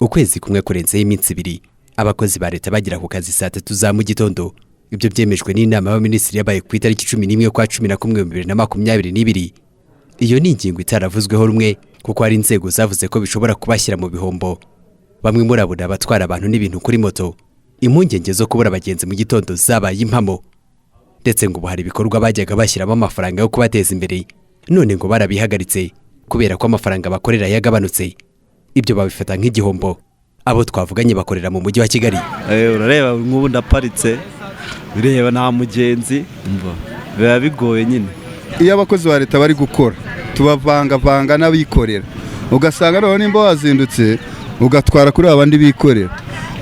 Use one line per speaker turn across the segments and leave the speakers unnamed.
ukwezi kumwe kurenzeho iminsi 2 abakozi ba leta bagira ku kazi saa 3 za mu gitondo. Ibyo byemejwe n'inama y'abaminisitiri yabaye ku itariki 11 kwa 11/2022. Iyo ni ingingo itaravuzweho rumwe kuko hari inzego zavuze ko bishobora kubashyira mu bihombo. Bamwe muri abo abatwara abantu n'ibintu kuri moto, impungenge zo kubura abagenzi mu gitondo zabaye impamo, ndetse ngo hari ibikorwa bajyaga bashyiramo amafaranga yo kubateza imbere, none ngo barabihagaritse kubera ko amafaranga bakorera yagabanutse. Ibyo babifata nk'igihombo. Abo twavuganye bakorera mu mujyi wa Kigali.
Urareba nk'ubu ndaparitse, bireba nta mugenzi, biba bigoye nyine.
Iyo abakozi ba leta bari gukora tubavanga n'abikorera, ugasanga rero nimba wazindutse ugatwara kuri abandi bikorera,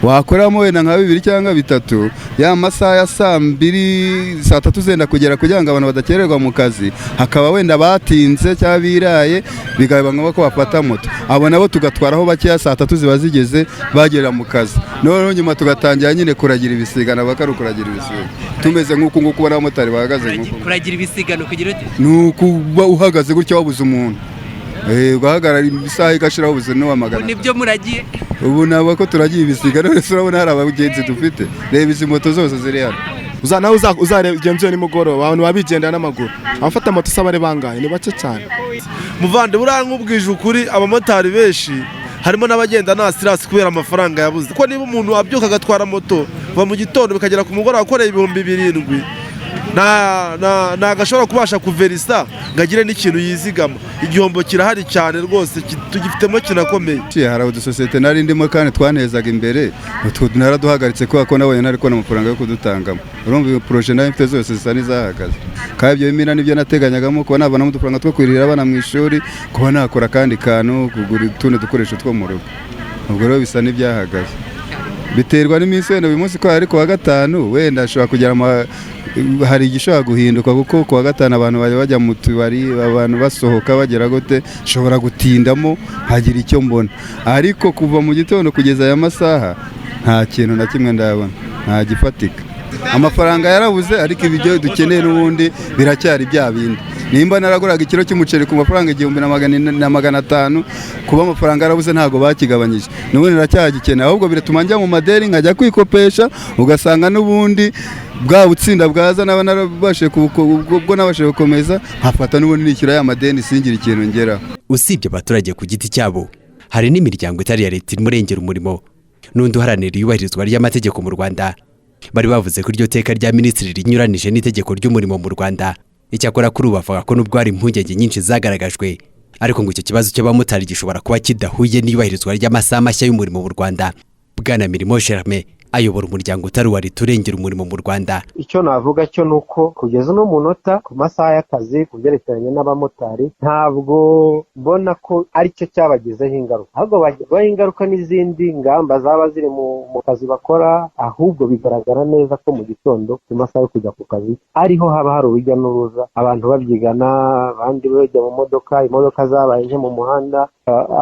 wakoramo wenda nka 2 cyangwa 3 ya masaha ya saa 2 saa 3 zenda kugera kugira ngo abantu badakererwa mu kazi, hakaba wenda batinze cyangwa biraye, bigaba ngombwa ko bafata moto. Abo nabo tugatwaraho bakeya saa 3 ziba zigeze bagera mu kazi, none nyuma tugatangira nyine kuragira ibisigana, bakaru kuragira ibisigana, tumeze nk'uko kubona abamotari bahagaze nk'uko
kuragira ibisigano kugira ute
nuko uhagaze gutya wabuze umuntu, ugahagarara isaha igashiraho ubuze no wamagana.
Nibyo muragiye
ubu nabo ko turagiye ibisigano, urabona hari abagenzi dufite, reba izi moto zose ziri hano.
Uzanaho uzagenzuye nimugoroba abantu babigenda n'amaguru, abafata moto sabare bangaye ni bake cyane.
Muvande buranga nk'ubwije ukuri, abamotari benshi harimo n'abagenda na stress kubera amafaranga yabuze. Kuko niba umuntu abyuka agatwara moto va mu gitondo bikagera ku mugoroba akoreye 7,000 na gashobora kubasha kuverisa ngagire n'ikintu yizigama. Igihombo kirahari cyane rwose, tugifitemo kinakomeye.
Hari udusosiyete nari ndimo kandi twanezaga imbere, naraduhagaritse ko nabonye ntari kubona amafaranga yo kudutangamo. Urumva iyo projet nayo mfite zose zisa n'izahagaze. Kandi ibyo bimina nibyo nateganyagamo, kuba nabana mu dufaranga two kwirira abana mu ishuri, kuba nakora kandi kantu kugura utundi dukoresho two mu rugo. Ubwo rero bisa n'ibyahagaze. Biterwa n'iminsi wenda uyu munsi ko ari ku wa gatanu, wenda ashobora kugera hari igishobora guhinduka, kuko ku wa gatanu abantu bajya mu tubari, abantu basohoka bagera gute, shobora gutindamo hagira icyo mbona. Ariko kuva mu gitondo kugeza aya masaha nta kintu na kimwe ndabona, nta gifatika. Amafaranga yarabuze, ariko ibyo dukeneye n'ubundi biracyari bya bindi. Nimba naraguraga ikiro cy'umuceri ku mafaranga 1,500, kuba amafaranga yarabuze ntago bakigabanyije, n'ubundi niracyagikeneye, ahubwo biratuma njya mu madeni nkajya kwikopesha, ugasanga n'ubundi bwa butsinda bwaza naba narabashe ubwo nabashe gukomeza nkafata n'ubundi nikira ya madeni singira ikintu ngeraho.
Usibye abaturage ku giti cyabo, hari n'imiryango itari ya leta irengera umurimo n'undi uharanira iyubahirizwa ry'amategeko mu Rwanda. Bari bavuze ko iryo teka rya minisitiri rinyuranije n'itegeko ry'umurimo mu Rwanda. Icyakora kuri ubu bavuga ko nubwo hari impungenge nyinshi zagaragajwe, ariko ngo icyo kibazo cy'abamotari gishobora kuba kidahuye n'iyubahirizwa ry'amasaha mashya y'umurimo mu Rwanda. Bwana Mirimo Germain ayobora umuryango utari wa leta urengera umurimo mu Rwanda.
Icyo navuga cyo nuko kugeza no munota ku masaha y'akazi kubyerekeranye n'abamotari ntabwo mbona ko ari cyo cyabagezeho ingaruka, ahubwo bagirwaho ingaruka n'izindi ngamba zaba ziri mu kazi bakora. Ahubwo bigaragara neza ko mu gitondo ku masaha yo kujya ku kazi ariho haba hari urujya n'uruza, abantu babyigana, abandi bajya mu imodoka zabaye nke mu muhanda.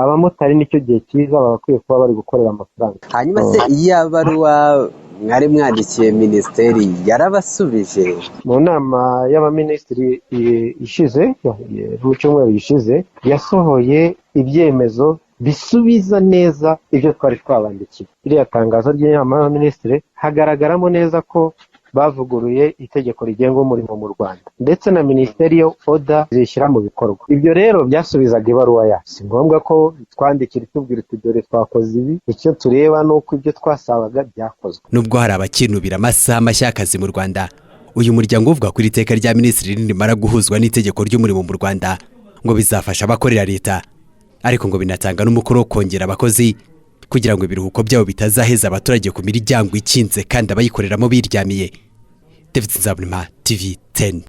Abamotari nicyo gihe cyiza bagakwiye kuba bari gukorera amafaranga.
Hanyuma se iya baruwa mwari mwandikiye minisiteri yarabasubije?
Mu nama y'abaminisitiri ishize mu cyumweru gishize yasohoye ibyemezo bisubiza neza ibyo twari twabandikiye. Iriya tangazo ry'inama y'abaminisitiri hagaragaramo neza ko bavuguruye itegeko rigenga umurimo mu Rwanda, ndetse na minisiteri yo oda zishyira mu bikorwa. Ibyo rero byasubizaga ibaruwa yacu. Si ngombwa ko twandikira tubwira tudore twakoze ibi, icyo tureba nuko ibyo twasabaga byakozwe.
Nubwo hari abakinubira amasaha mashya y'akazi mu Rwanda, uyu muryango uvuga ko iteka rya minisitiri rimara guhuzwa n'itegeko ry'umurimo mu Rwanda ngo bizafasha abakorera leta, ariko ngo binatanga n'umukoro wo kongera abakozi kugira ngo ibiruhuko byabo bitazaheza abaturage ku miryango ikinze kandi abayikoreramo biryamiye. David Nzabonimpa, TV 10.